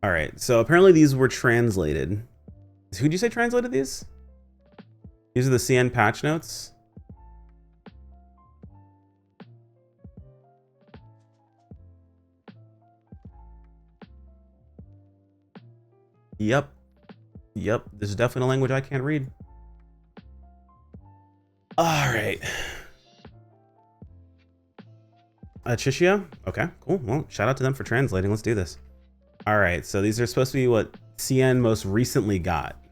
All right, so apparently these were translated. Who'd you say translated these? These are the CN patch notes. Yep. Yep, this is definitely a language I can't read. All right. Chichia? Okay, cool. Well, shout out to them for translating. Let's do this. All right, so these are supposed to be what CN most recently got.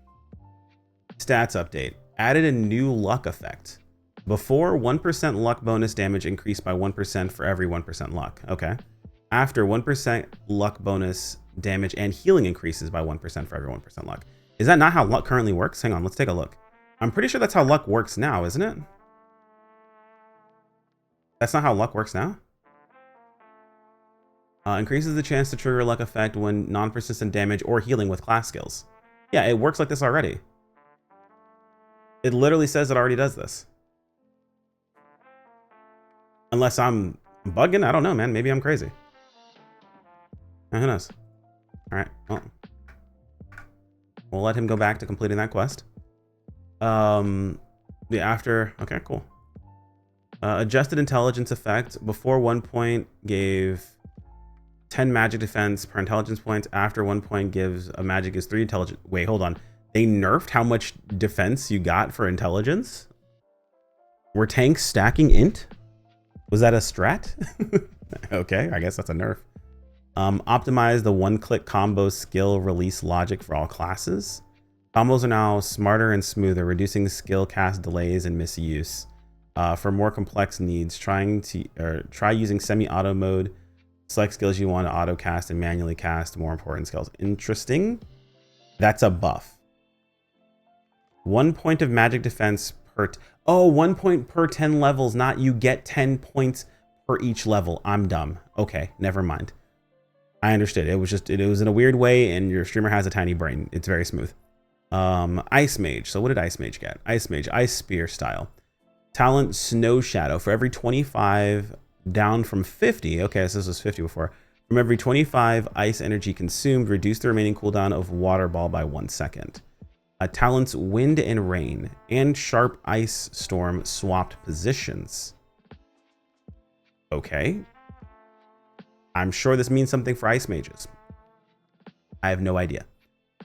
Stats update. Added a new luck effect. Before, 1% luck bonus damage increased by 1% for every 1% luck. Okay. After, 1% luck bonus damage and healing increases by 1% for every 1% luck. Is that not how luck currently works? Hang on, let's take a look. I'm pretty sure that's how luck works now, isn't it? That's not how luck works now? Increases the chance to trigger a luck effect when non-persistent damage or healing with class skills. Yeah, it works like this already. It literally says it already does this. Unless I'm bugging, I don't know, man. Maybe I'm crazy. Who knows? All right, well, we'll let him go back to completing that quest. The after, okay, cool. Adjusted intelligence effect. Before 1 point gave 10 magic defense per intelligence point. After 1 point gives a magic is 3 intelligence. Wait, hold on. They nerfed how much defense you got for intelligence? Were tanks stacking int? Was that a strat? Okay, I guess that's a nerf. Optimize the one-click combo skill release logic for all classes. Combos are now smarter and smoother, reducing skill cast delays and misuse. For more complex needs, try using semi-auto mode. Select skills you want to auto cast and manually cast more important skills. Interesting. That's a buff. 1 point of magic defense per... Oh, 1 point per 10 levels, not you get 10 points per each level. I'm dumb. Okay, never mind. I understood. It was in a weird way, and your streamer has a tiny brain. It's very smooth. Ice Mage. So what did Ice Mage get? Ice Mage, Ice Spear style. Talent Snow Shadow. For every 25 down from 50. Okay, so this was 50 before. From every 25 ice energy consumed, reduce the remaining cooldown of Water Ball by 1 second. Talents Wind and Rain and Sharp Ice Storm swapped positions. Okay. I'm sure this means something for Ice Mages. I have no idea.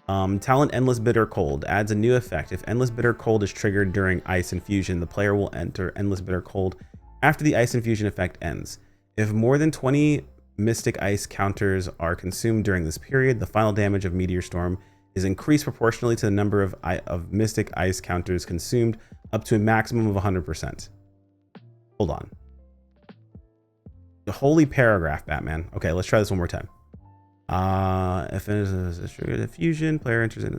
Talent Endless Bitter Cold adds a new effect. If Endless Bitter Cold is triggered during Ice Infusion, the player will enter Endless Bitter Cold after the Ice Infusion effect ends. If more than 20 Mystic Ice counters are consumed during this period, the final damage of Meteor Storm is increased proportionally to the number of Mystic Ice counters consumed, up to a maximum of 100%. Hold on. The holy paragraph, Batman. Okay, let's try this one more time. If it is a triggered infusion, player enters in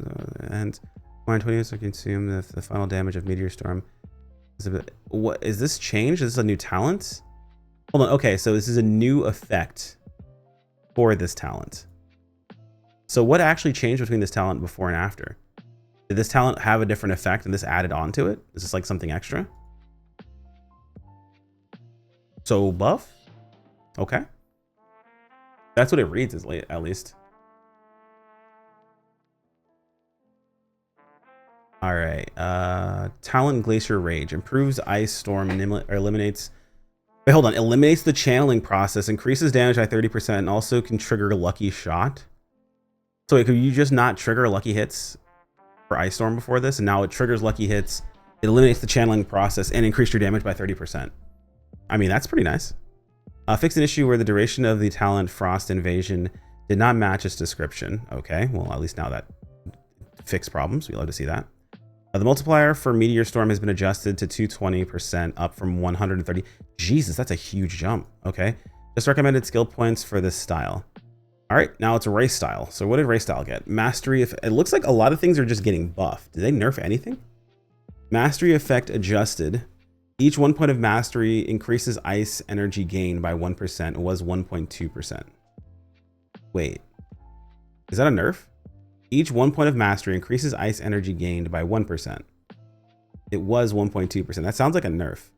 and 20 minutes to consume the final damage of Meteor Storm. What is this change? Is this a new talent? Hold on. Okay, so this is a new effect for this talent. So what actually changed between this talent before and after? Did this talent have a different effect and this added on to it? Is this like something extra? So buff? Okay. That's what it reads at least. All right. Talent Glacier Rage improves Ice Storm and eliminates. Wait, hold on. Eliminates the channeling process, increases damage by 30%, and also can trigger Lucky Shot. So wait, could you just not trigger Lucky Hits for Ice Storm before this? And now it triggers Lucky Hits, it eliminates the channeling process, and increased your damage by 30%. I mean, that's pretty nice. Fixed an issue where the duration of the talent Frost Invasion did not match its description. Okay, well, at least now that fixed problems. We love to see that. The multiplier for Meteor Storm has been adjusted to 220%, up from 130. Jesus, that's a huge jump. Okay, just recommended skill points for this style. All right, now it's a race style. So what did race style get? Mastery. It looks like a lot of things are just getting buffed. Did they nerf anything? Mastery effect adjusted. Each 1 point of mastery increases ice energy gain by 1%. It was 1.2%. Wait, is that a nerf? Each 1 point of mastery increases ice energy gained by 1%. It was 1.2%. That sounds like a nerf.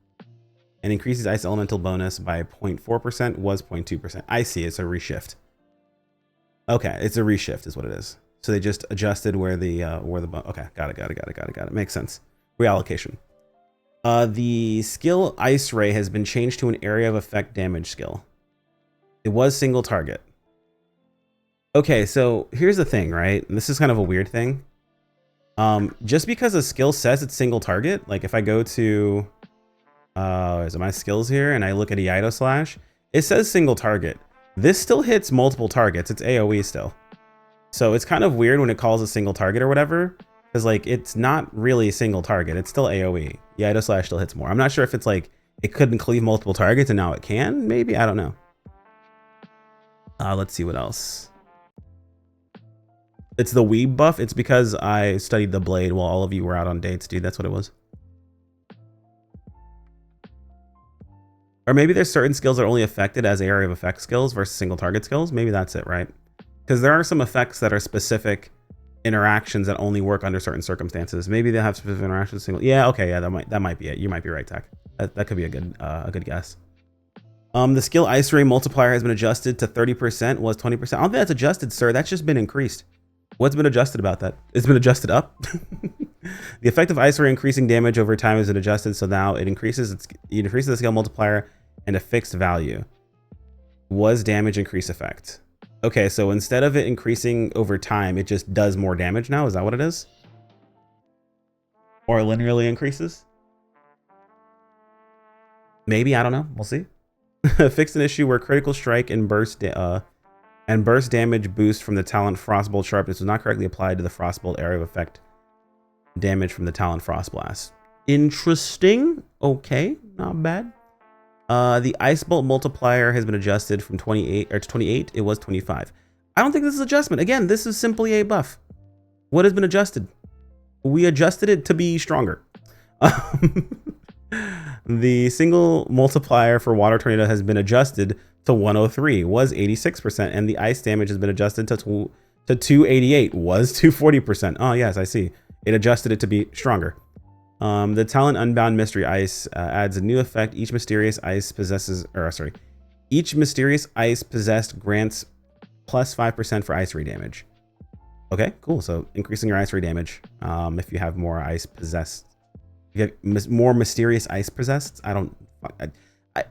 And increases ice elemental bonus by 0.4%, was 0.2%. I see, it's a reshift. Okay, it's a reshift is what it is. So they just adjusted where the okay, got it. Makes sense. Reallocation. The skill Ice Ray has been changed to an area of effect damage skill. It was single target. Okay, so here's the thing, right? And this is kind of a weird thing. Just because a skill says it's single target, like if I go to is it my skills here and I look at Iaido Slash, it says single target. This still hits multiple targets. It's AoE still. So it's kind of weird when it calls a single target or whatever, because like it's not really a single target. It's still AoE. Iaido Slash still hits more. I'm not sure if it's like it couldn't cleave multiple targets and now it can. Maybe, I don't know. Let's see what else. It's the weeb buff. It's because I studied the blade while all of you were out on dates, dude. That's what it was. Or maybe there's certain skills that are only affected as area of effect skills versus single target skills. Maybe that's it, right? Because there are some effects that are specific interactions that only work under certain circumstances. Maybe they have specific interactions. Single. Yeah. Okay. Yeah. That might be it. You might be right, Tech. That could be a good guess. The skill Ice Ray multiplier has been adjusted to 30%. Was 20%. I don't think that's adjusted, sir. That's just been increased. What's been adjusted about that? It's been adjusted up. The effect of Ice Ray increasing damage over time has been adjusted, so now it increases the skill multiplier and a fixed value. Was damage increase effect? Okay, so instead of it increasing over time, it just does more damage now. Is that what it is? Or linearly increases? Maybe, I don't know. We'll see. Fixed an issue where critical strike and burst damage boost from the talent Frostbolt Sharpness was not correctly applied to the Frostbolt area of effect damage from the talent Frostblast. Interesting. Okay, not bad. The Ice Bolt multiplier has been adjusted from 28 to 28. It was 25. I don't think this is adjustment. Again, this is simply a buff. What has been adjusted? We adjusted it to be stronger. The single multiplier for Water Tornado has been adjusted to 103, was 86%, and the ice damage has been adjusted to 288, was 240%. Oh yes, I see. It adjusted it to be stronger. The talent Unbound Mystery Ice adds a new effect. Each mysterious ice possessed grants plus 5% for ice ray damage. Okay, cool. So increasing your ice ray damage if you have more ice possessed. If you have more mysterious ice possessed.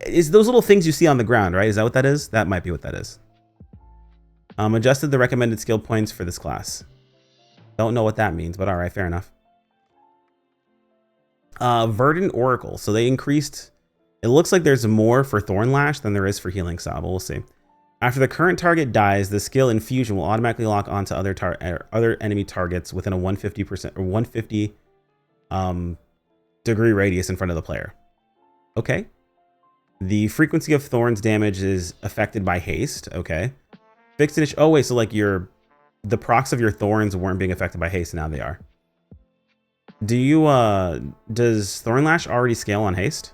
It's those little things you see on the ground, right? Is that what that is? That might be what that is. Adjusted the recommended skill points for this class. Don't know what that means, but all right, fair enough. Verdant Oracle. So they increased. It looks like there's more for Thornlash than there is for Healing Salve, but we'll see. After the current target dies, the skill Infusion will automatically lock onto other enemy targets within a 150% or 150 degree radius in front of the player. Okay. The frequency of Thorn's damage is affected by haste. Okay. Fixed an issue. Oh wait, so like the procs of your Thorns weren't being affected by haste, and now they are. Do you does Thornlash already scale on haste?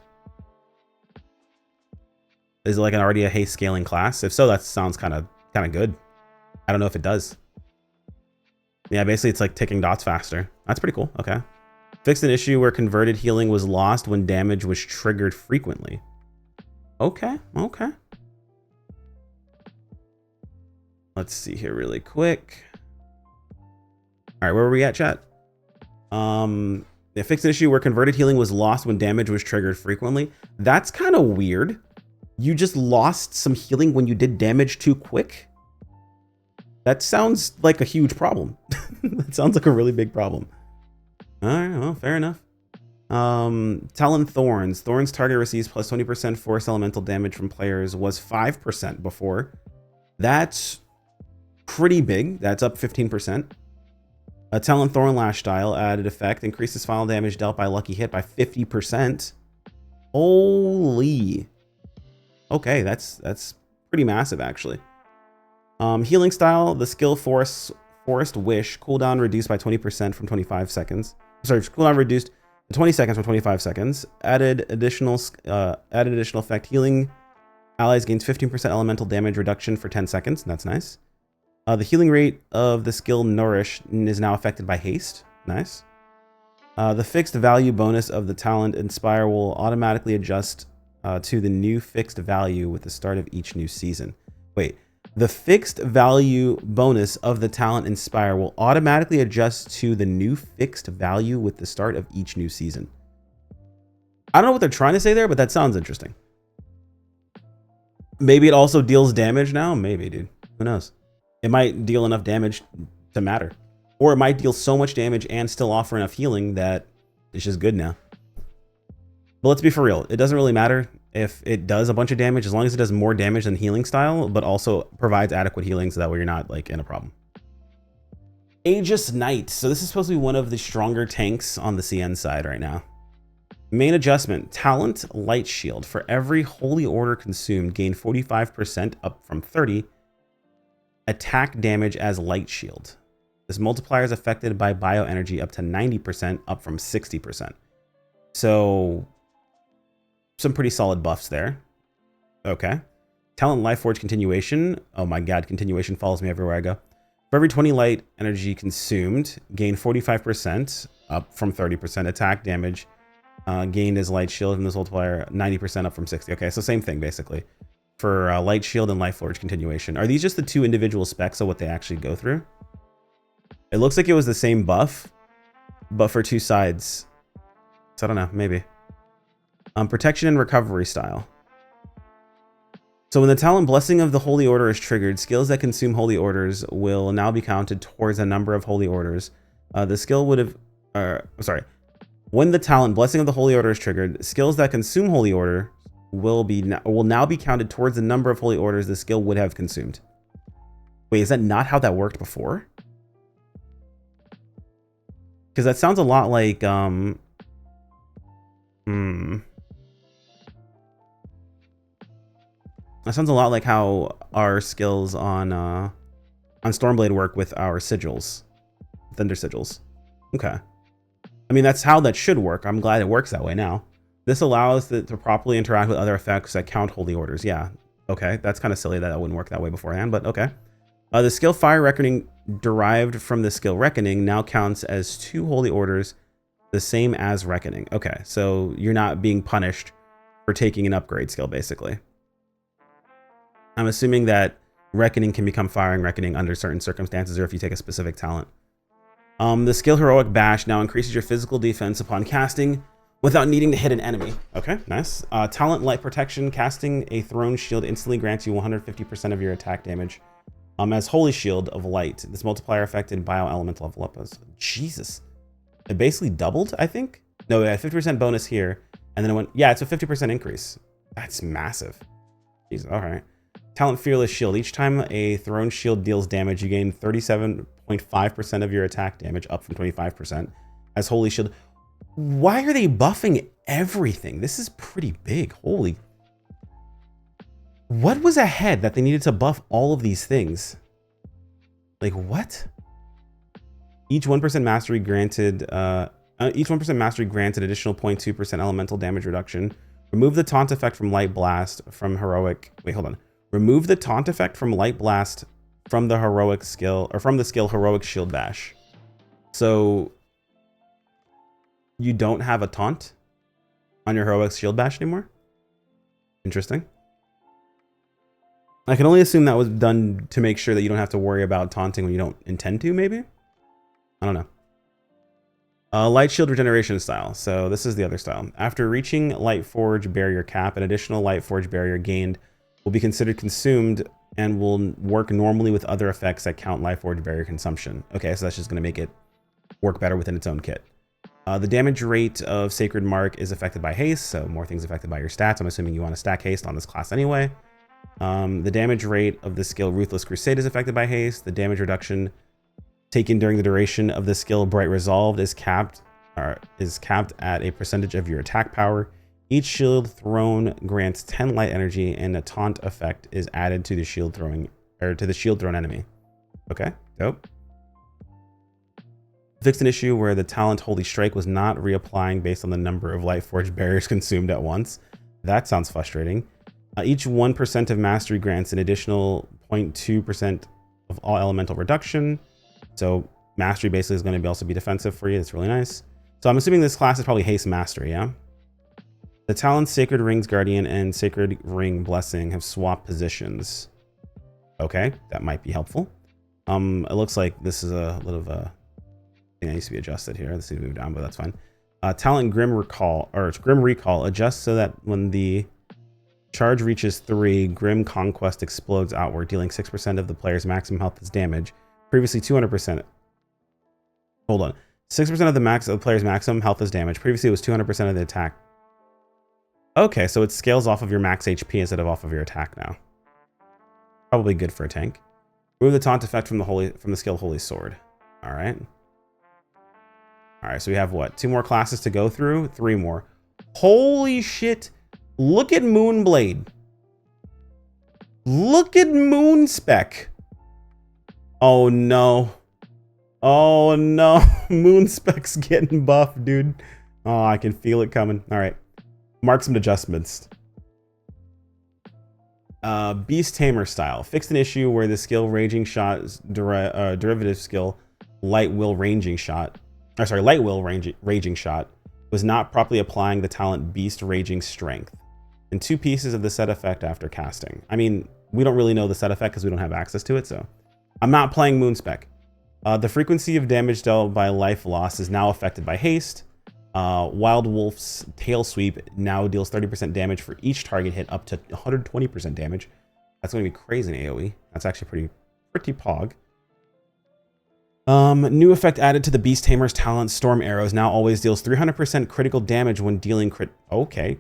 Is it like already a haste scaling class? If so, that sounds kind of good. I don't know if it does. Yeah, basically it's like ticking dots faster. That's pretty cool. Okay. Fixed an issue where converted healing was lost when damage was triggered frequently. Okay, okay. Let's see here really quick. All right, where were we at, chat? They fixed an issue where converted healing was lost when damage was triggered frequently. That's kind of weird. You just lost some healing when you did damage too quick? That sounds like a huge problem. That sounds like a really big problem. All right, well, fair enough. Talon Thorns. Thorns target receives plus 20% force elemental damage from players was 5% before. That's pretty big. That's up 15%. A Talon Thornlash style added effect increases final damage dealt by lucky hit by 50%. Holy. Okay, that's pretty massive actually. Healing style, the skill Forest Wish, cooldown reduced by 20% from 25 seconds. Sorry, cooldown reduced to 20 seconds from 25 seconds. Added additional effect, healing allies gains 15% elemental damage reduction for 10 seconds. That's nice. The healing rate of the skill Nourish is now affected by haste. Nice. The fixed value bonus of the talent Inspire will automatically adjust to the new fixed value with the start of each new season. Wait, The fixed value bonus of the talent Inspire will automatically adjust to the new fixed value with the start of each new season. I don't know what they're trying to say there, but that sounds interesting. Maybe it also deals damage now. Maybe, dude. Who knows? It might deal enough damage to matter. Or it might deal so much damage and still offer enough healing that it's just good now. But let's be for real. It doesn't really matter if it does a bunch of damage, as long as it does more damage than healing style, but also provides adequate healing so that way you're not like in a problem. Aegis Knight. So this is supposed to be one of the stronger tanks on the CN side right now. Main adjustment, talent light shield. For every holy order consumed, gain 45% up from 30 attack damage as light shield. This multiplier is affected by bioenergy up to 90% up from 60%. So some pretty solid buffs there. Okay. Talent Lifeforge continuation. Oh my god, continuation follows me everywhere I go. For every 20 light energy consumed, gain 45% up from 30% attack damage. Gained as light shield, and this multiplier 90% up from 60. Okay, so same thing basically for light shield and Lifeforge continuation. Are these just the two individual specs of what they actually go through? It looks like it was the same buff, but for two sides. So I don't know, maybe. Protection and recovery style. So when the talent Blessing of the Holy Order is triggered, skills that consume holy orders will now be counted towards a number of holy orders. The skill would have, when the talent Blessing of the Holy Order is triggered, skills that consume holy order will now be counted towards the number of holy orders the skill would have consumed. Wait, is that not how that worked before? Because that sounds a lot like That sounds a lot like how our skills on Stormblade work with our sigils, Thunder sigils. Okay. I mean, that's how that should work. I'm glad it works that way now. This allows it to properly interact with other effects that count holy orders. Yeah. Okay. That's kind of silly that wouldn't work that way beforehand, but okay. The skill Fire Reckoning derived from the skill Reckoning now counts as 2 holy orders, the same as Reckoning. Okay. So you're not being punished for taking an upgrade skill, basically. I'm assuming that Reckoning can become Firing Reckoning under certain circumstances or if you take a specific talent. The skill Heroic Bash now increases your physical defense upon casting without needing to hit an enemy. Okay, nice. Talent Light Protection. Casting a Throne Shield instantly grants you 150% of your attack damage. As Holy Shield of Light. This multiplier affected Bioelemental level up. Jesus. It basically doubled, I think? No, it had 50% bonus here. And then it went, yeah, it's a 50% increase. That's massive. Jesus, all right. Talent Fearless Shield. Each time a Throne Shield deals damage, you gain 37.5% of your attack damage, up from 25%. As Holy Shield. Why are they buffing everything? This is pretty big. Holy. What was ahead that they needed to buff all of these things? Like, what? Each 1% mastery granted, additional 0.2% elemental damage reduction. Remove the taunt effect from Light Blast from Heroic. Wait, hold on. Remove the taunt effect from Light Blast from the heroic skill, or from the skill Heroic Shield Bash. So you don't have a taunt on your Heroic Shield Bash anymore? Interesting. I can only assume that was done to make sure that you don't have to worry about taunting when you don't intend to, maybe? I don't know. Light Shield Regeneration style. So this is the other style. After reaching Lightforge Barrier cap, an additional Lightforge Barrier gained will be considered consumed and will work normally with other effects that count Lightforge Barrier consumption. Okay, so that's just going to make it work better within its own kit. The damage rate of Sacred Mark is affected by haste, so more things affected by your stats. I'm assuming you want to stack haste on this class anyway. The damage rate of the skill Ruthless Crusade is affected by haste. The damage reduction taken during the duration of the skill Bright Resolved is capped at a percentage of your attack power. Each shield thrown grants 10 light energy, and a taunt effect is added to the shield thrown enemy. Okay, dope. Fixed an issue where the talent Holy Strike was not reapplying based on the number of Lightforge barriers consumed at once. That sounds frustrating. Each 1% of mastery grants an additional 0.2% of all elemental reduction. So mastery basically is going to also be defensive for you. That's really nice. So I'm assuming this class is probably haste mastery, yeah? The talents Sacred Ring's Guardian and Sacred Ring Blessing have swapped positions. Okay, that might be helpful. It looks like this is a little of a thing that needs to be adjusted here. Let's see, move down, but that's fine. Talent Grim Recall adjusts so that when the charge reaches 3, Grim Conquest explodes outward, dealing 6% of the player's maximum health as damage. Previously 200%. Hold on. 6% of the player's maximum health as damage. Previously it was 200% of the attack. Okay, so it scales off of your max HP instead of off of your attack now. Probably good for a tank. Remove the taunt effect from the skill Holy Sword. Alright. Alright, so we have what? 2 more classes to go through? 3 more. Holy shit! Look at Moonblade. Look at Moonspec. Oh no. Oh no. Moonspec's getting buffed, dude. Oh, I can feel it coming. Alright. Mark some adjustments. Beast Tamer style. Fixed an issue where the skill Raging Shot's derivative skill Light Will Raging Shot was not properly applying the talent Beast Raging Strength in 2 pieces of the set effect after casting. I mean, we don't really know the set effect because we don't have access to it, so I'm not playing Moonspec. The frequency of damage dealt by life loss is now affected by haste. Wild Wolf's Tail Sweep now deals 30% damage for each target hit up to 120% damage. That's going to be crazy in AoE. That's actually pretty pog. New effect added to the Beast Tamer's talent, Storm Arrows, now always deals 300% critical damage when dealing crit. Okay.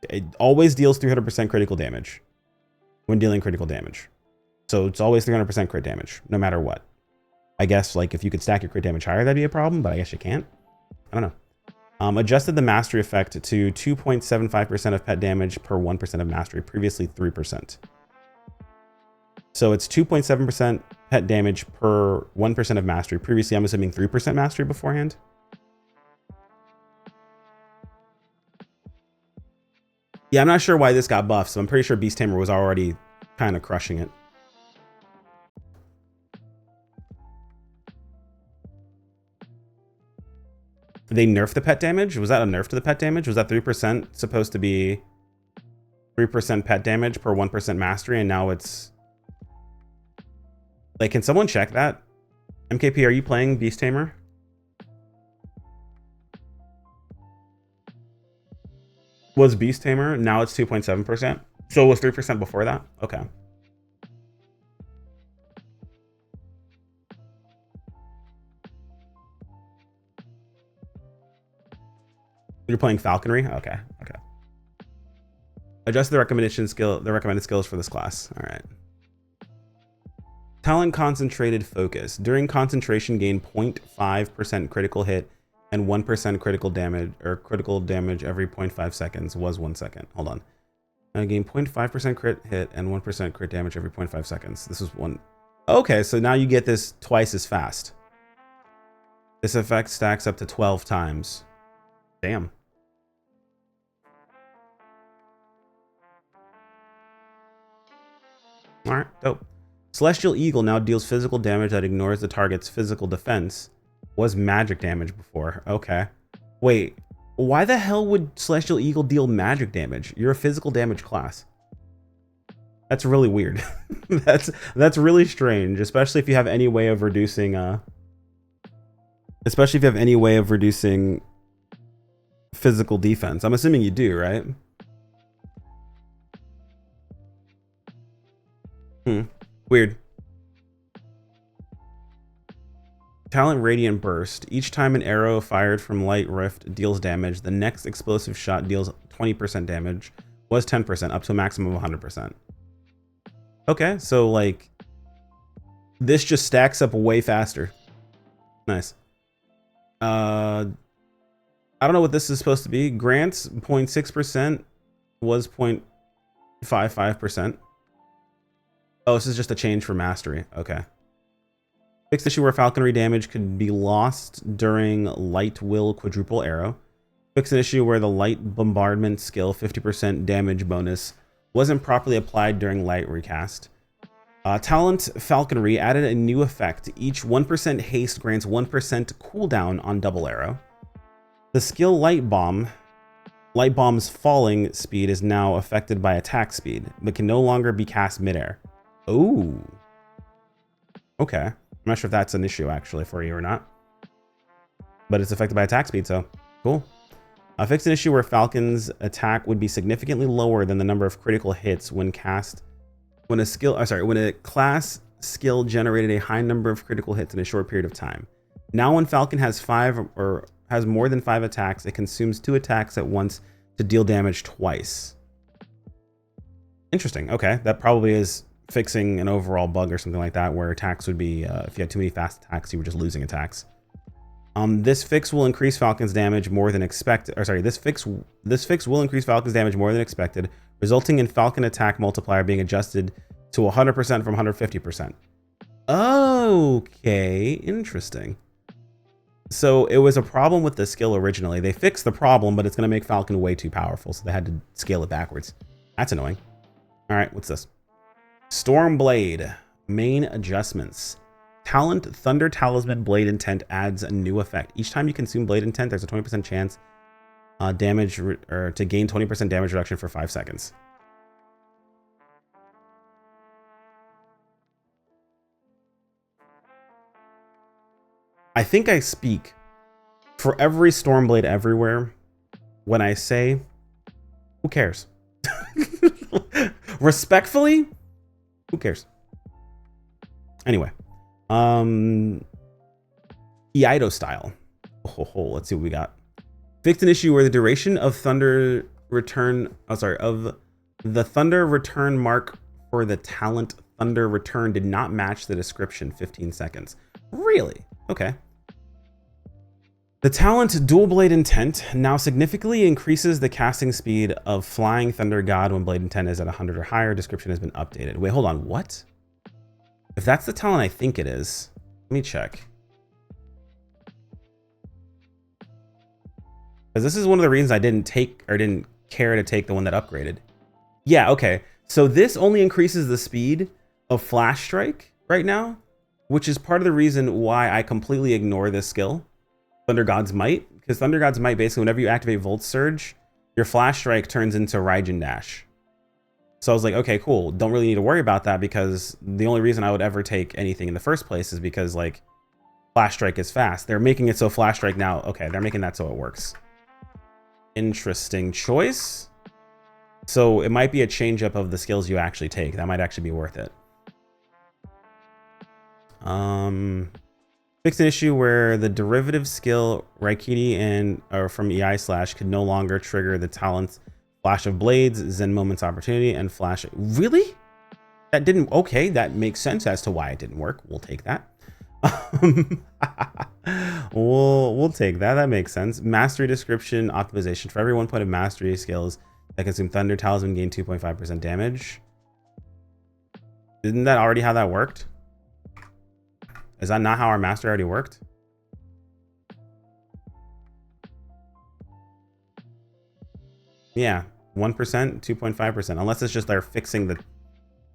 It always deals 300% critical damage when dealing critical damage. So it's always 300% crit damage, no matter what. I guess, like, if you could stack your crit damage higher, that'd be a problem, but I guess you can't. I don't know. Adjusted the mastery effect to 2.75% of pet damage per 1% of mastery, previously 3%. So it's 2.7% pet damage per 1% of mastery. Previously, I'm assuming 3% mastery beforehand. Yeah, I'm not sure why this got buffed, so I'm pretty sure Beast Tamer was already kind of crushing it. They nerfed the pet damage? Was that a nerf to the pet damage? Was that 3% supposed to be 3% pet damage per 1% mastery, and now it's... Like, can someone check that? MKP, are you playing Beast Tamer? Was Beast Tamer, now it's 2.7%? So it was 3% before that? Okay. You're playing Falconry? Okay, okay. Adjust the recommended skills for this class. All right. Talent Concentrated Focus. During concentration, gain 0.5% critical hit and 1% critical damage, or critical damage every 0.5 seconds. Was 1 second. Hold on. Gain 0.5% crit hit and 1% crit damage every 0.5 seconds. This was 1. Okay, so now you get this twice as fast. This effect stacks up to 12 times. Damn. Alright, dope. Celestial Eagle now deals physical damage that ignores the target's physical defense. Was magic damage before. Okay. Wait, why the hell would Celestial Eagle deal magic damage? You're a physical damage class. That's really weird. That's really strange, especially if you have any way of reducing physical defense. I'm assuming you do, right? Weird. Talent Radiant Burst. Each time an arrow fired from Light Rift deals damage, the next explosive shot deals 20% damage. Was 10%, up to a maximum of 100%. Okay, so like this just stacks up way faster. Nice. I don't know what this is supposed to be. Grants 0.6%, was 0.55%. Oh, this is just a change for mastery. Okay. Fixed issue where falconry damage could be lost during Light Will Quadruple Arrow. Fixed an issue where the Light Bombardment skill 50% damage bonus wasn't properly applied during Light Recast. Talent Falconry added a new effect. Each 1% haste grants 1% cooldown on Double Arrow. The skill Light Bomb's falling speed is now affected by attack speed, but can no longer be cast midair. Oh. Okay. I'm not sure if that's an issue actually for you or not. But it's affected by attack speed, so cool. Fix an issue where Falcon's attack would be significantly lower than the number of critical hits when when a class skill generated a high number of critical hits in a short period of time. Now when Falcon has has more than 5 attacks, it consumes 2 attacks at once to deal damage twice. Interesting. Okay, that probably is fixing an overall bug or something like that, where attacks would be, if you had too many fast attacks, you were just losing attacks. This fix will increase Falcon's damage more than expected. This fix will increase Falcon's damage more than expected, resulting in Falcon attack multiplier being adjusted to 100% from 150%. Okay, interesting. So it was a problem with the skill originally. They fixed the problem, but it's going to make Falcon way too powerful, so they had to scale it backwards. That's annoying. All right, what's this? Stormblade. Main adjustments. Talent Thunder Talisman Blade Intent adds a new effect. Each time you consume Blade Intent, there's a 20% chance to gain 20% damage reduction for 5 seconds. I think I speak for every Stormblade everywhere when I say, who cares? Respectfully, who cares? Anyway, Iaido style. Let's see what we got. Fixed an issue where the duration of Thunder Return, of the Thunder Return mark for the talent Thunder Return did not match the description, 15 seconds. Really? Okay. The talent Dual Blade Intent now significantly increases the casting speed of Flying Thunder God when Blade Intent is at 100 or higher. Description has been updated. Wait, hold on. What? If that's the talent I think it is, let me check. Because this is one of the reasons I didn't care to take the one that upgraded. Yeah, okay. So this only increases the speed of Flash Strike right now, which is part of the reason why I completely ignore this skill. Thunder God's Might, because Thunder God's Might, basically whenever you activate Volt Surge, your Flash Strike turns into Raijin Dash. So I was like, okay, cool. Don't really need to worry about that, because the only reason I would ever take anything in the first place is because, like, Flash Strike is fast. They're making it so Flash Strike now, okay, they're making that so it works. Interesting choice. So it might be a change up of the skills you actually take. That might actually be worth it. Fixed an issue where the derivative skill Raikiri from EI Slash could no longer trigger the talents Flash of Blades, Zen Moments Opportunity, and Flash. Really? That didn't. Okay, that makes sense as to why it didn't work. We'll take that. we'll take that. That makes sense. Mastery Description Optimization. For every 1 point of mastery skills that consume Thunder Talisman, gain 2.5% damage. Didn't that already how that worked? Is that not how our master already worked? Yeah, 1%, 2.5%. Unless it's just they're fixing the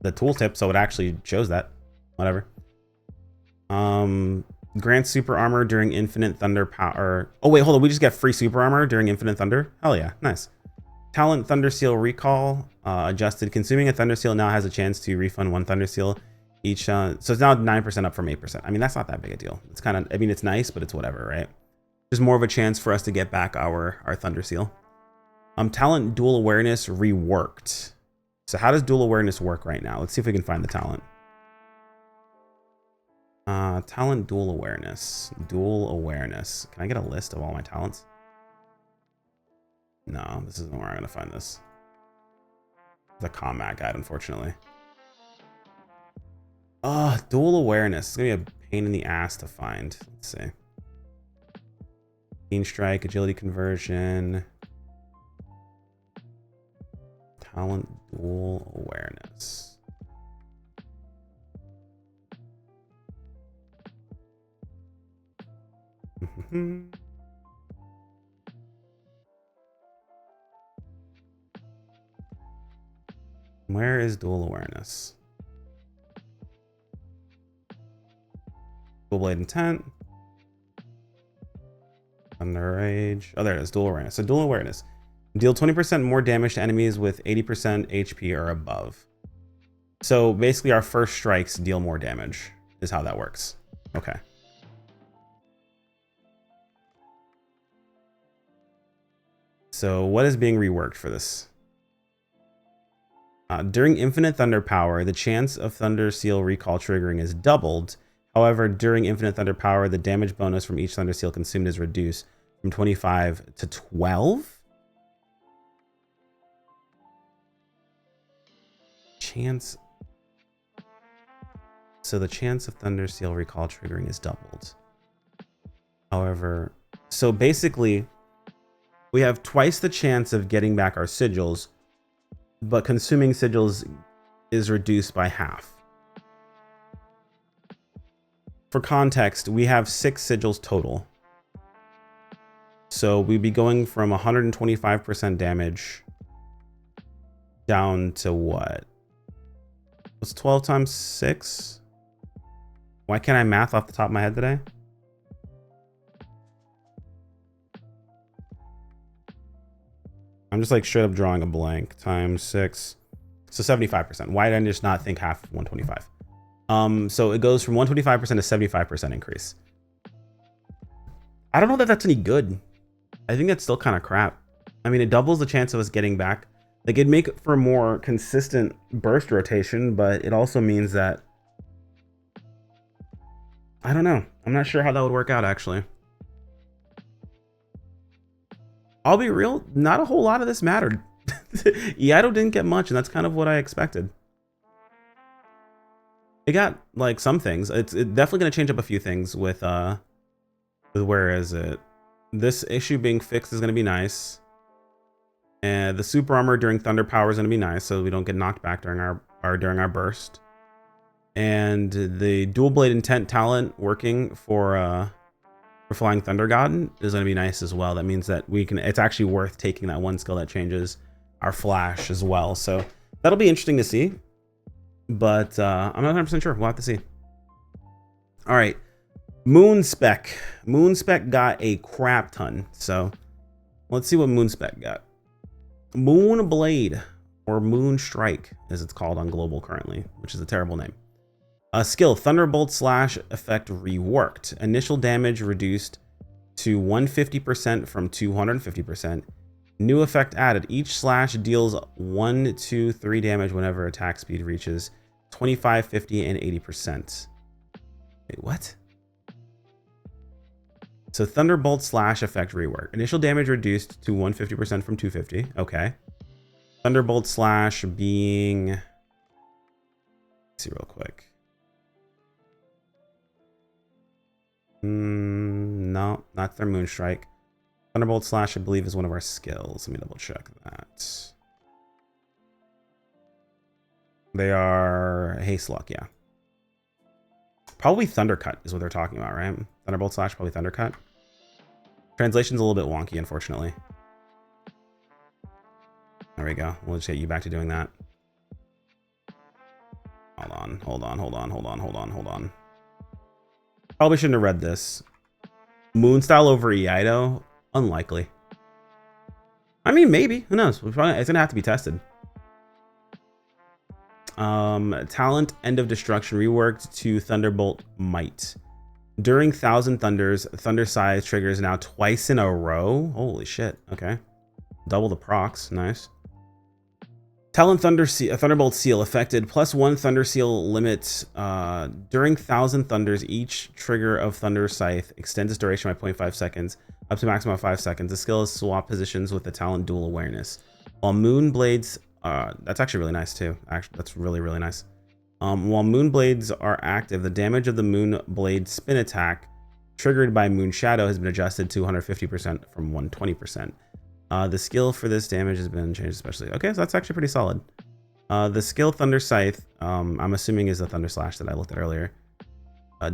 tooltip so it actually shows that. Whatever. Grant super armor during infinite thunder power. Oh wait, hold on. We just get free super armor during infinite thunder? Hell yeah, nice. Talent Thunder Seal Recall adjusted. Consuming a Thunder Seal now has a chance to refund 1 Thunder Seal each. So it's now 9% up from 8%. I mean, that's not that big a deal. It's kind of, I mean, it's nice, but it's whatever, right? There's more of a chance for us to get back our Thunder Seal. Talent Dual Awareness reworked. So how does Dual Awareness work right now? Let's see if we can find the talent. Talent Dual Awareness. Dual Awareness. Can I get a list of all my talents? No, this isn't where I'm going to find this. The combat guide, unfortunately. Dual Awareness. It's going to be a pain in the ass to find. Let's see. Keen Strike, Agility Conversion. Talent Dual Awareness. Where is Dual Awareness? Dual Blade Intent. Thunder Rage. Oh, there it is. Dual Awareness. So Dual Awareness. Deal 20% more damage to enemies with 80% HP or above. So basically our first strikes deal more damage is how that works. Okay. So what is being reworked for this? During Infinite Thunder Power, the chance of Thunder Seal recall triggering is doubled. However, during Infinite Thunder Power, the damage bonus from each Thunder Seal consumed is reduced from 25 to 12? Chance. So the chance of Thunder Seal recall triggering is doubled. However, so basically, we have twice the chance of getting back our sigils, but consuming sigils is reduced by half. For context, we have 6 sigils total. So we'd be going from 125% damage down to what? What's 12 times 6? Why can't I math off the top of my head today? I'm just like straight up drawing a blank. Times 6. So 75%. Why did I just not think half of 125? So it goes from 125% to 75% increase. I don't know that that's any good. I think that's still kind of crap. I mean, it doubles the chance of us getting back. Like, it'd make for a more consistent burst rotation, but it also means that... I don't know. I'm not sure how that would work out, actually. I'll be real, not a whole lot of this mattered. Iaido didn't get much, and that's kind of what I expected. It got, like, some things. It's definitely going to change up a few things with where is it? This issue being fixed is going to be nice. And the super armor during Thunder Power is going to be nice, so we don't get knocked back during our burst. And the dual blade intent talent working for Flying Thunder God is going to be nice as well. That means that we can, it's actually worth taking that one skill that changes our flash as well. So that'll be interesting to see, but I'm not 100% sure. We'll have to see. All right. Moonspec. Moonspec got a crap ton. So let's see what Moonspec got. Moonblade, or Moonstrike as it's called on global currently, which is a terrible name. Skill, Thunderbolt Slash effect reworked. Initial damage reduced to 150% from 250%. New effect added. Each slash deals 1, 2, 3 damage whenever attack speed reaches 25, 50, and 80%. Wait, what? So Thunderbolt Slash effect rework. Initial damage reduced to 150% from 250. Okay. Thunderbolt Slash being... Let's see real quick. No, not their Moonstrike. Thunderbolt Slash, I believe, is one of our skills. Let me double check that. They are Haste Luck, yeah. Probably Thundercut is what they're talking about, right? Thunderbolt Slash, probably Thundercut. Translation's a little bit wonky, unfortunately. There we go. We'll just get you back to doing that. Hold on. Probably shouldn't have read this. Moonstyle over Iaido? Unlikely. I mean, maybe. Who knows? It's going to have to be tested. Talent End of Destruction reworked to Thunderbolt Might. During 1,000 Thunders, Thunder Size triggers now twice in a row. Holy shit. Okay. Double the procs. Nice. Talent Thunderbolt Seal affected +1 Thunder Seal limit. During 1,000 Thunders, each trigger of Thunder Scythe extends its duration by 0.5 seconds, up to maximum of 5 seconds. The skill is swap positions with the talent Dual Awareness. While Moonblades, that's actually really nice too. Actually, that's really, really nice. While Moonblades are active, the damage of the Moonblade spin attack triggered by Moonshadow has been adjusted to 150% from 120%. The skill for this damage has been changed especially. Okay, so that's actually pretty solid. The skill Thunder Scythe, I'm assuming is the Thunder Slash that I looked at earlier.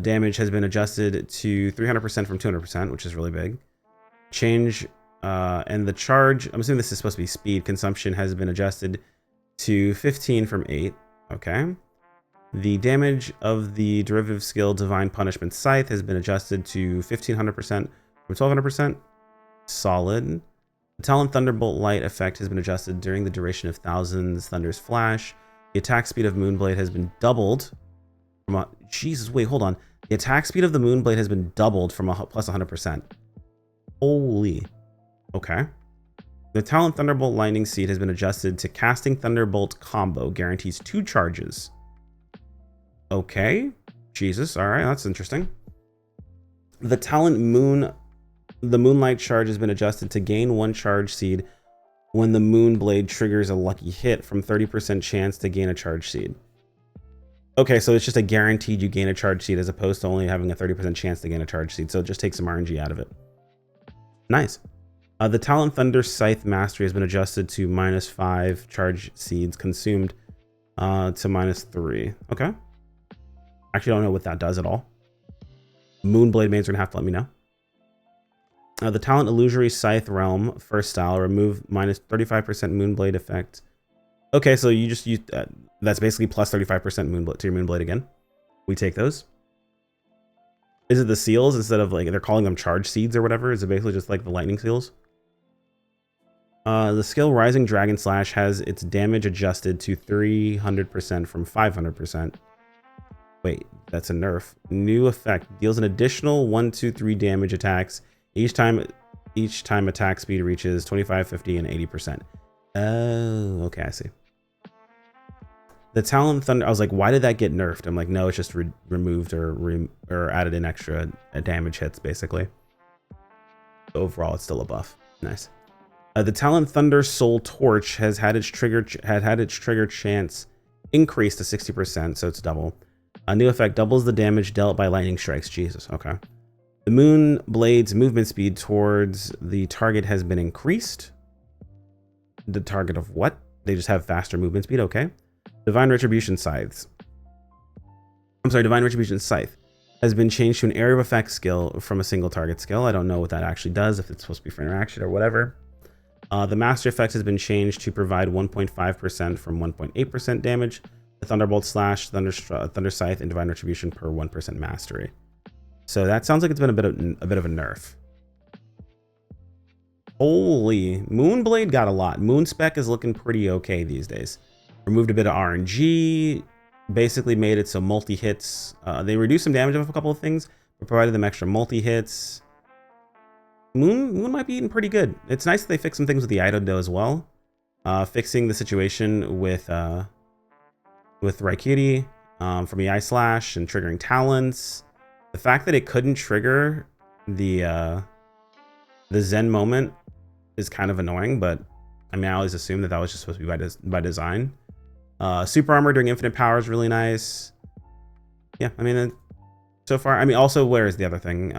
Damage has been adjusted to 300% from 200%, which is really big. Change, and the charge, I'm assuming this is supposed to be speed consumption, has been adjusted to 15 from 8. Okay. The damage of the derivative skill Divine Punishment Scythe has been adjusted to 1500% from 1200%. Solid. The Talent Thunderbolt Light effect has been adjusted during the duration of 1,000 Thunder's Flash. The attack speed of Moonblade has been doubled from a... Jesus, wait, hold on. The attack speed of the Moonblade has been doubled from a plus 100%. Holy. Okay. The Talent Thunderbolt Lightning Seed has been adjusted to Casting Thunderbolt combo. Guarantees 2 charges. Okay. Jesus, alright, that's interesting. The Talent the Moonlight Charge has been adjusted to gain 1 charge seed when the Moonblade triggers a lucky hit from 30% chance to gain a charge seed. Okay, so it's just a guaranteed you gain a charge seed as opposed to only having a 30% chance to gain a charge seed. So it just takes some RNG out of it. Nice. The Talent Thunder Scythe Mastery has been adjusted to -5 charge seeds consumed to -3. Okay. Actually, I don't know what that does at all. Moonblade mains are going to have to let me know. The Talent Illusory Scythe Realm, first style, remove -35% Moonblade effect. Okay, so you just use... that's basically plus 35% Moonblade to your Moonblade again. We take those. Is it the seals instead of, like, they're calling them charge seeds or whatever? Is it basically just like the lightning seals? The skill Rising Dragon Slash has its damage adjusted to 300% from 500%. Wait, that's a nerf. New effect deals an additional 1, 2, 3 damage attacks each time attack speed reaches 25, 50, and 80%. Oh, okay, I see. The Talent Thunder, I was like, why did that get nerfed? I'm like, no, it's just removed or added in extra damage hits, basically. Overall, it's still a buff. Nice. The Talent Thunder Soul Torch has had its trigger chance increased to 60%, so it's double. A new effect doubles the damage dealt by lightning strikes. Jesus, okay. The Moonblade's movement speed towards the target has been increased. The target of what? They just have faster movement speed, okay. Divine Retribution Scythe has been changed to an area of effect skill from a single target skill. I don't know what that actually does, if it's supposed to be for interaction or whatever. The Master Effect has been changed to provide 1.5% from 1.8% damage. The Thunderbolt Slash, Thunder Scythe, and Divine Retribution per 1% mastery. So that sounds like it's been a bit of a nerf. Holy, Moonblade got a lot. Moonspec is looking pretty okay these days. Removed a bit of RNG, basically made it so multi-hits. They reduced some damage of a couple of things, but provided them extra multi-hits. Moon might be eating pretty good. It's nice that they fixed some things with the Idodo as well. Fixing the situation with Raikiri from the Eye Slash and triggering talents. The fact that it couldn't trigger the Zen moment is kind of annoying, but I mean, I always assumed that was just supposed to be by design. Super Armor during Infinite Power is really nice. Yeah, I mean, so far, I mean, also, where is the other thing?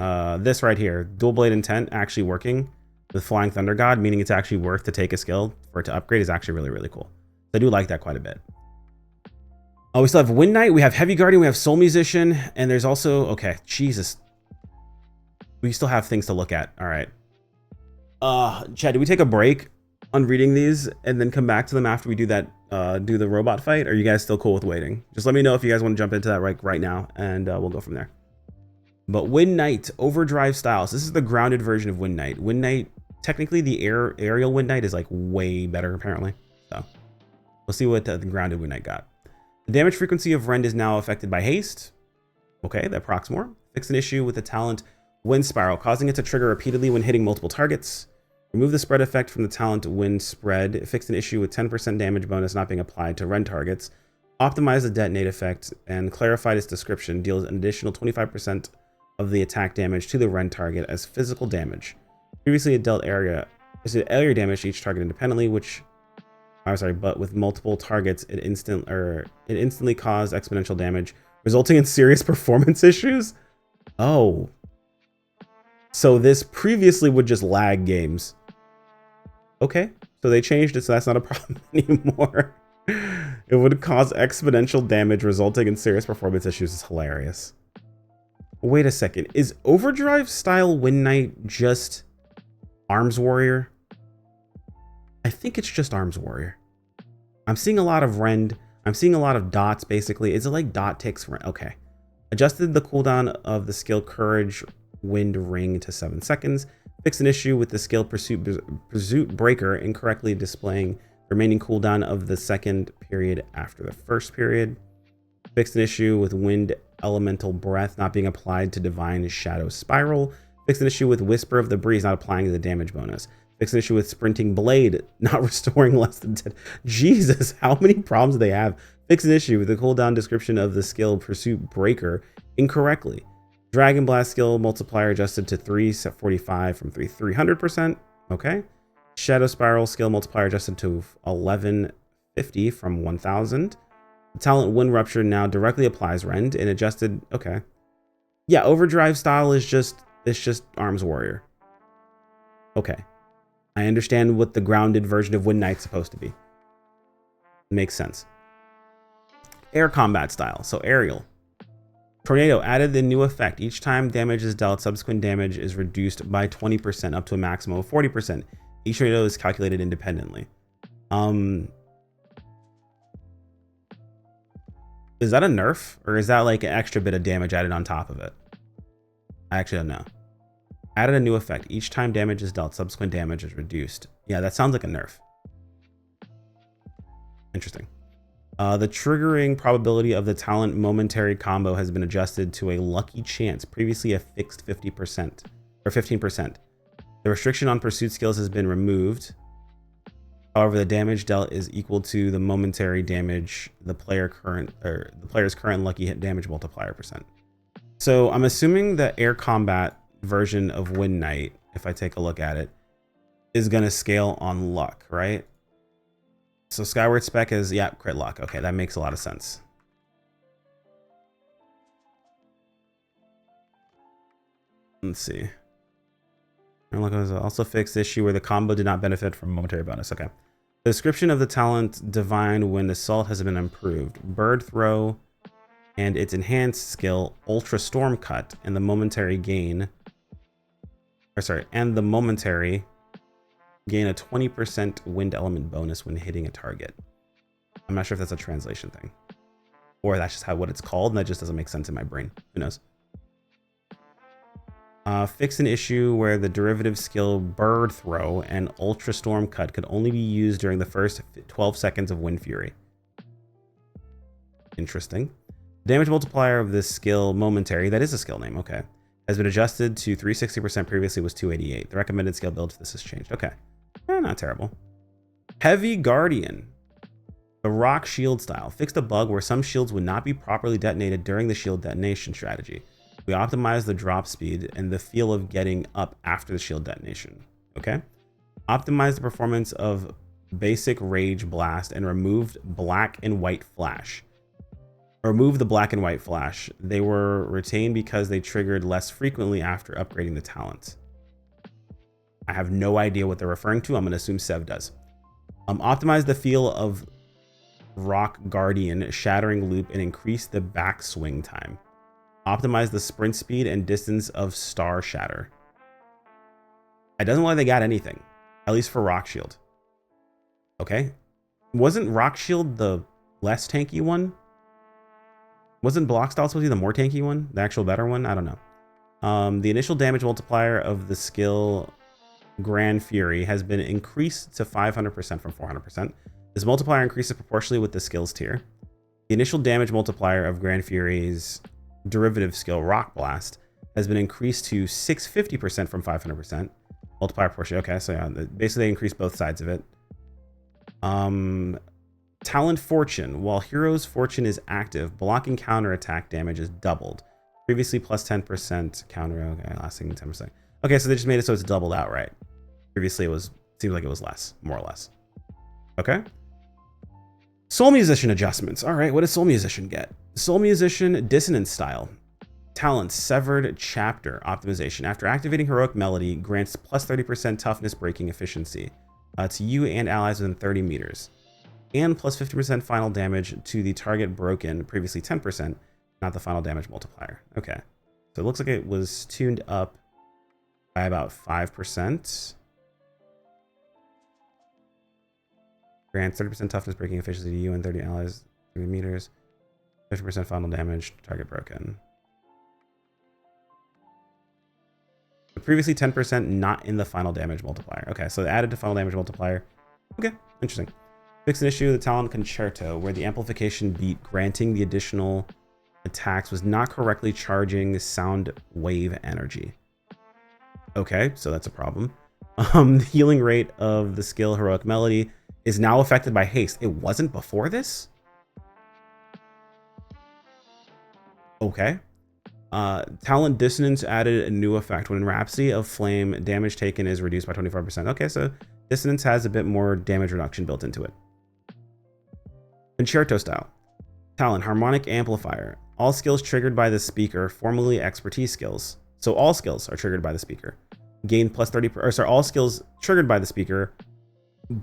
This right here, Dual Blade Intent actually working with Flying Thunder God, meaning it's actually worth to take a skill for it to upgrade, is actually really, really cool. So I do like that quite a bit. Oh, we still have Wind Knight, we have Heavy Guardian, we have Soul Musician, and there's also, okay, Jesus. We still have things to look at. All right. Chad, do we take a break on reading these and then come back to them after we do that, do the robot fight? Or are you guys still cool with waiting? Just let me know if you guys want to jump into that right now, and we'll go from there. But Wind Knight, Overdrive Styles. This is the grounded version of Wind Knight. Wind Knight, technically the aerial Wind Knight is like way better apparently. So we'll see what the grounded Wind Knight got. The damage frequency of Rend is now affected by haste. Okay, that procs more. Fix an issue with the talent Wind Spiral, causing it to trigger repeatedly when hitting multiple targets. Remove the spread effect from the talent Wind Spread. Fix an issue with 10% damage bonus not being applied to Rend targets. Optimize the detonate effect and clarified its description. Deals an additional 25% of the attack damage to the Rend target as physical damage. Previously it dealt area damage to each target independently, but with multiple targets, it instantly caused exponential damage, resulting in serious performance issues. Oh. So this previously would just lag games. Okay, so they changed it, so that's not a problem anymore. It would cause exponential damage, resulting in serious performance issues. Is hilarious. Wait a second, is Overdrive style Wind Knight just Arms Warrior? I think it's just Arms Warrior. I'm seeing a lot of Rend. I'm seeing a lot of dots, basically. Is it like dot ticks? Okay. Adjusted the cooldown of the skill Courage Wind Ring to 7 seconds. Fixed an issue with the skill Pursuit Breaker incorrectly displaying remaining cooldown of the second period after the first period. Fixed an issue with Wind Elemental Breath not being applied to Divine Shadow Spiral. Fixed an issue with Whisper of the Breeze not applying the damage bonus. Fixed an issue with Sprinting Blade not restoring less than 10. Jesus, how many problems do they have? Fixed an issue with the cooldown description of the skill Pursuit Breaker incorrectly. Dragon Blast skill multiplier adjusted to 345 from 300%. Okay. Shadow Spiral skill multiplier adjusted to 1150 from 1000. Talent Wind Rupture now directly applies rend and adjusted. Okay. Yeah, Overdrive style is just Arms Warrior. Okay. I understand what the grounded version of Wind Knight's supposed to be. Makes sense. Air combat style. So aerial. Tornado added the new effect. Each time damage is dealt, subsequent damage is reduced by 20% up to a maximum of 40%. Each tornado is calculated independently. Is that a nerf? Or is that like an extra bit of damage added on top of it? I actually don't know. Added a new effect. Each time damage is dealt, subsequent damage is reduced. Yeah, that sounds like a nerf. Interesting. The triggering probability of the talent momentary combo has been adjusted to a lucky chance, previously a fixed 50% or 15%. The restriction on pursuit skills has been removed. However, the damage dealt is equal to the momentary damage the player's current lucky hit damage multiplier percent. So I'm assuming the air combat version of Wind Knight, if I take a look at it, is going to scale on luck, right? So Skyward Spec is, yeah, crit luck. Okay, that makes a lot of sense. Let's see. Look, also fixed issue where the combo did not benefit from momentary bonus. Okay. The description of the talent Divine Wind Assault has been improved. Bird Throw and its enhanced skill Ultra Storm Cut and the momentary gain, and the momentary gain a 20% wind element bonus when hitting a target. I'm not sure if that's a translation thing or that's just what it's called and that just doesn't make sense in my brain. Who knows? Fix an issue where the derivative skill Bird Throw and Ultra Storm Cut could only be used during the first 12 seconds of Wind Fury. Interesting. Damage multiplier of this skill Momentary, that is a skill name, okay, has been adjusted to 360%, previously was 288. The recommended skill build for this has changed. Okay. Not terrible. Heavy Guardian. The rock shield style. Fixed a bug where some shields would not be properly detonated during the shield detonation strategy. We optimized the drop speed and the feel of getting up after the shield detonation. Okay. Optimized the performance of basic Rage Blast and removed black and white flash. Remove the black and white flash. They were retained because they triggered less frequently after upgrading the talent. I have no idea what they're referring to. I'm going to assume Sev does. Optimize the feel of Rock Guardian Shattering Loop and increase the backswing time. Optimize the sprint speed and distance of Star Shatter. It doesn't look like they got anything, at least for Rock Shield. Okay. Wasn't Rock Shield the less tanky one? Wasn't Block Style supposed to be the more tanky one? The actual better one? I don't know. The initial damage multiplier of the skill Grand Fury has been increased to 500% from 400%. This multiplier increases proportionally with the skills tier. The initial damage multiplier of Grand Fury's derivative skill Rock Blast has been increased to 650% from 500%. Multiplier proportion. Okay, so yeah, basically they increased both sides of it. Talent Fortune. While Hero's Fortune is active, blocking counter attack damage is doubled. Previously plus 10% counter. Okay, lasting 10%. Okay, so they just made it so it's doubled outright. Previously it seemed like it was less, more or less. Okay. Soul Musician adjustments. All right, what does Soul Musician get? Soul Musician Dissonance style. Talent Severed Chapter optimization. After activating Heroic Melody, grants plus 30% toughness breaking efficiency to you and allies within 30 meters. And plus 50% final damage to the target broken, previously 10%, not the final damage multiplier. Okay. So it looks like it was tuned up by about 5%. Grants 30% toughness breaking efficiency to you and 30 allies, 30 meters. 50% final damage, target broken. But previously 10% not in the final damage multiplier. Okay, so added to final damage multiplier. Okay, interesting. Fix an issue with the Talon Concerto, where the amplification beat granting the additional attacks was not correctly charging sound wave energy. Okay, so that's a problem. The healing rate of the skill Heroic Melody is now affected by haste. It wasn't before this? Okay. Talon Dissonance added a new effect. When in Rhapsody of Flame, damage taken is reduced by 25%. Okay, so Dissonance has a bit more damage reduction built into it. Concerto style. Talon Harmonic Amplifier. All skills triggered by the speaker, formerly expertise skills. So all skills are triggered by the speaker. Gain plus 30, or sorry, all skills triggered by the speaker.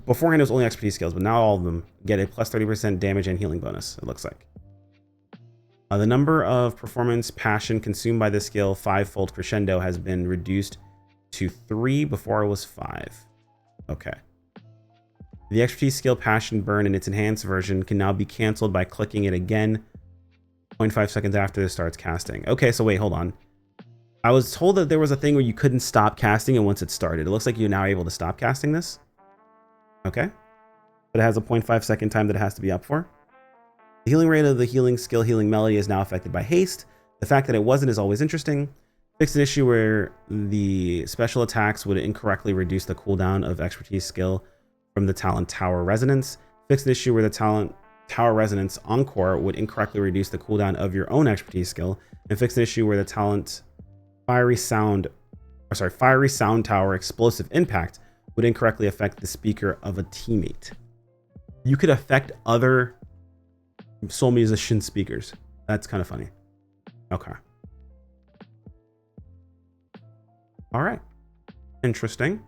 Beforehand it was only expertise skills, but now all of them get a plus 30% damage and healing bonus, it looks like. The number of performance passion consumed by the skill 5-fold crescendo has been reduced to 3, before it was 5. Okay. The expertise skill passion burn in its enhanced version can now be canceled by clicking it again 0.5 seconds after it starts casting. Okay, so wait, hold on. I was told that there was a thing where you couldn't stop casting it once it started. It looks like you're now able to stop casting this. Okay. But it has a 0.5 second time that it has to be up for. The healing rate of the healing skill Healing Melody is now affected by haste. The fact that it wasn't is always interesting. Fix an issue where the special attacks would incorrectly reduce the cooldown of expertise skill from the Talon Tower Resonance. Fix an issue where the Talon Tower Resonance Encore would incorrectly reduce the cooldown of your own expertise skill. And fix an issue where the Talent Fiery Sound Tower Explosive Impact would incorrectly affect the speaker of a teammate. You could affect other Soul Musician speakers. That's kind of funny. Okay. All right. Interesting.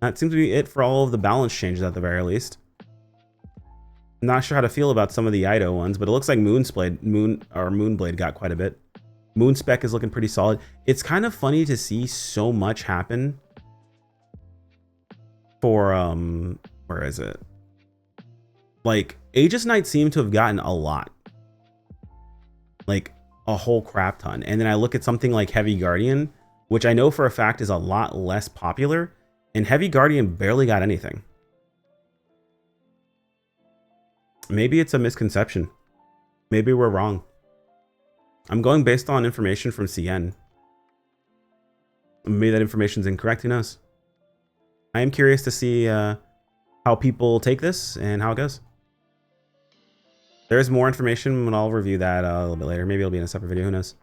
That seems to be it for all of the balance changes at the very least. I'm not sure how to feel about some of the Ido ones, but it looks like Moonblade got quite a bit. Moonspec is looking pretty solid. It's kind of funny to see so much happen for where is it? Like Aegis Knight seemed to have gotten a lot. Like a whole crap ton. And then I look at something like Heavy Guardian, which I know for a fact is a lot less popular, and Heavy Guardian barely got anything. Maybe it's a misconception. Maybe we're wrong. I'm going based on information from CN. Maybe that information's incorrect, who knows? I am curious to see how people take this and how it goes. There's more information, and I'll review that a little bit later. Maybe it'll be in a separate video, who knows?